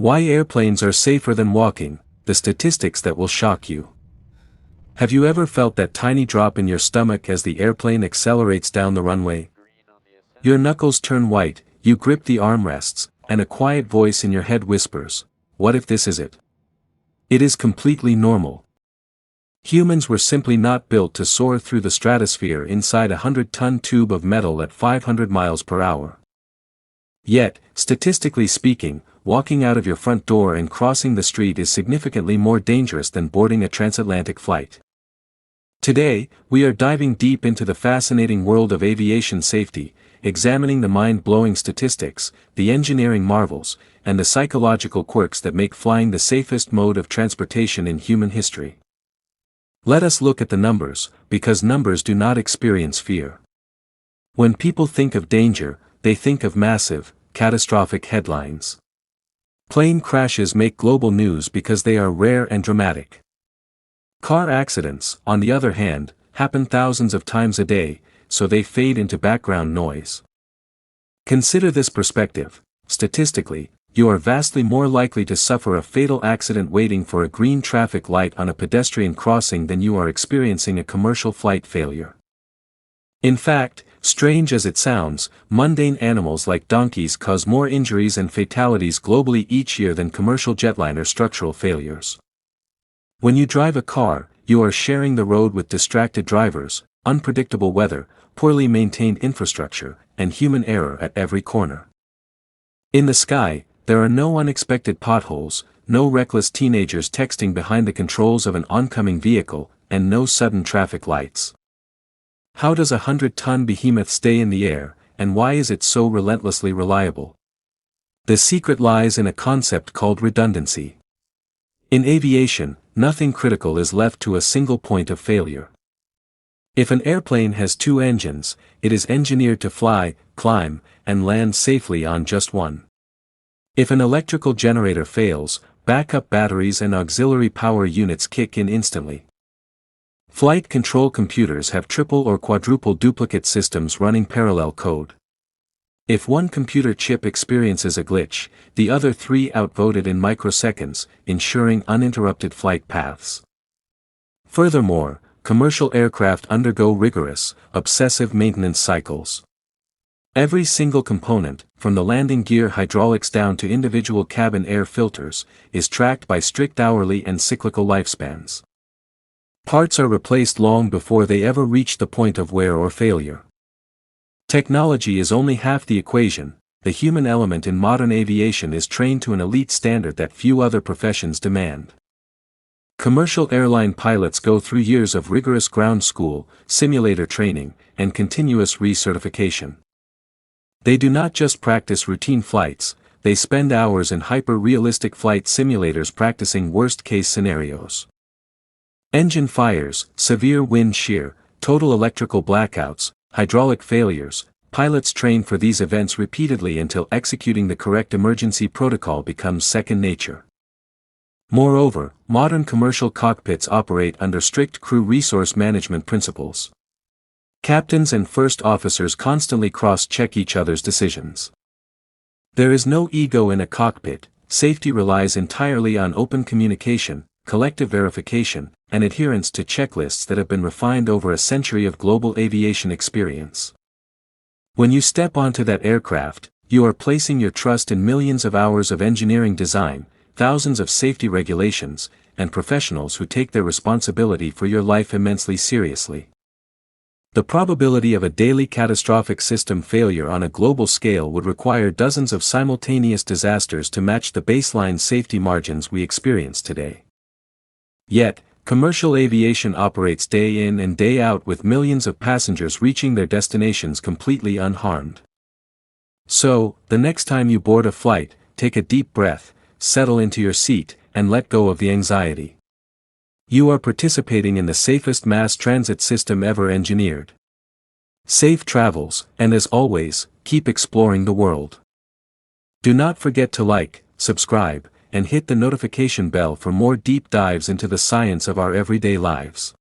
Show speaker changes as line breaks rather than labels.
Why airplanes are safer than walking, the statistics that will shock you. Have you ever felt that tiny drop in your stomach as the airplane accelerates down the runway? Your knuckles turn white, you grip the armrests, and a quiet voice in your head whispers, "What if this is it?" It is completely normal. Humans were simply not built to soar through the stratosphere inside a 100-ton tube of metal at 500 miles per hour. Yet, statistically speaking, walking out of your front door and crossing the street is significantly more dangerous than boarding a transatlantic flight. Today, we are diving deep into the fascinating world of aviation safety, examining the mind-blowing statistics, the engineering marvels, and the psychological quirks that make flying the safest mode of transportation in human history. Let us look at the numbers, because numbers do not experience fear. When people think of danger, they think of massive, catastrophic headlines. Plane crashes make global news because they are rare and dramatic. Car accidents, on the other hand, happen thousands of times a day, so they fade into background noise. Consider this perspective: statistically, you are vastly more likely to suffer a fatal accident waiting for a green traffic light on a pedestrian crossing than you are experiencing a commercial flight failure. In fact, strange as it sounds, mundane animals like donkeys cause more injuries and fatalities globally each year than commercial jetliner structural failures. When you drive a car, you are sharing the road with distracted drivers, unpredictable weather, poorly maintained infrastructure, and human error at every corner. In the sky, there are no unexpected potholes, no reckless teenagers texting behind the controls of an oncoming vehicle, and no sudden traffic lights. How does a 100-ton behemoth stay in the air, and why is it so relentlessly reliable? The secret lies in a concept called redundancy. In aviation, nothing critical is left to a single point of failure. If an airplane has two engines, it is engineered to fly, climb, and land safely on just one. If an electrical generator fails, backup batteries and auxiliary power units kick in instantly. Flight control computers have triple or quadruple duplicate systems running parallel code. If one computer chip experiences a glitch, the other three outvote it in microseconds, ensuring uninterrupted flight paths. Furthermore, commercial aircraft undergo rigorous, obsessive maintenance cycles. Every single component, from the landing gear hydraulics down to individual cabin air filters, is tracked by strict hourly and cyclical lifespans. Parts are replaced long before they ever reach the point of wear or failure. Technology is only half the equation. The human element in modern aviation is trained to an elite standard that few other professions demand. Commercial airline pilots go through years of rigorous ground school, simulator training, and continuous recertification. They do not just practice routine flights, they spend hours in hyper-realistic flight simulators practicing worst-case scenarios. Engine fires, severe wind shear, total electrical blackouts, hydraulic failures. Pilots train for these events repeatedly until executing the correct emergency protocol becomes second nature. Moreover, modern commercial cockpits operate under strict crew resource management principles. Captains and first officers constantly cross-check each other's decisions. There is no ego in a cockpit. Safety relies entirely on open communication, collective verification, and adherence to checklists that have been refined over a century of global aviation experience. When you step onto that aircraft, you are placing your trust in millions of hours of engineering design, thousands of safety regulations, and professionals who take their responsibility for your life immensely seriously. The probability of a daily catastrophic system failure on a global scale would require dozens of simultaneous disasters to match the baseline safety margins we experience today. Yet, commercial aviation operates day in and day out with millions of passengers reaching their destinations completely unharmed. So, the next time you board a flight, take a deep breath, settle into your seat, and let go of the anxiety. You are participating in the safest mass transit system ever engineered. Safe travels, and as always, keep exploring the world. Do not forget to like, subscribe, and hit the notification bell for more deep dives into the science of our everyday lives.